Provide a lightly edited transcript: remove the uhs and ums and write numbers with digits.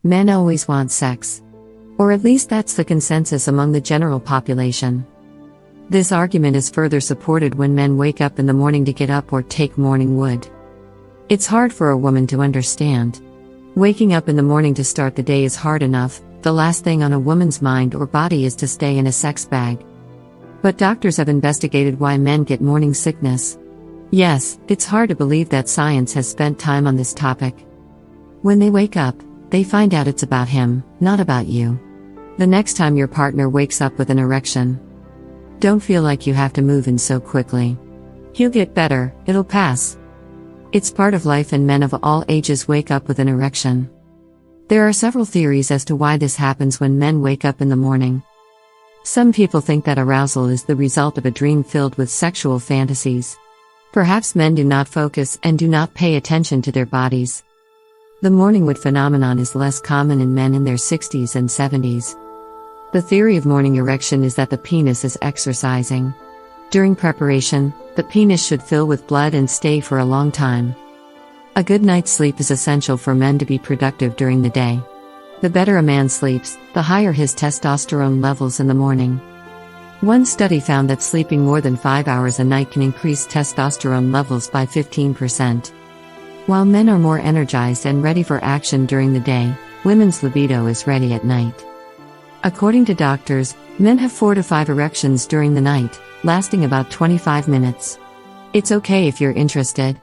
Men always want sex. Or at least that's the consensus among the general population. This argument is further supported when men wake up in the morning to get up or take morning wood. It's hard for a woman to understand. Waking up in the morning to start the day is hard enough, the last thing on a woman's mind or body is to stay in a sex bag. But doctors have investigated why men get morning sickness. Yes, it's hard to believe that science has spent time on this topic. When they wake up, they find out it's about him, not about you. The next time your partner wakes up with an erection, don't feel like you have to move in so quickly. He'll get better, it'll pass. It's part of life, and men of all ages wake up with an erection. There are several theories as to why this happens when men wake up in the morning. Some people think that arousal is the result of a dream filled with sexual fantasies. Perhaps men do not focus and do not pay attention to their bodies. The morning wood phenomenon is less common in men in their 60s and 70s. The theory of morning erection is that the penis is exercising. During preparation, the penis should fill with blood and stay for a long time. A good night's sleep is essential for men to be productive during the day. The better a man sleeps, the higher his testosterone levels in the morning. One study found that sleeping more than 5 hours a night can increase testosterone levels by 15%. While men are more energized and ready for action during the day, women's libido is ready at night. According to doctors, men have 4 to 5 erections during the night, lasting about 25 minutes. It's okay if you're interested.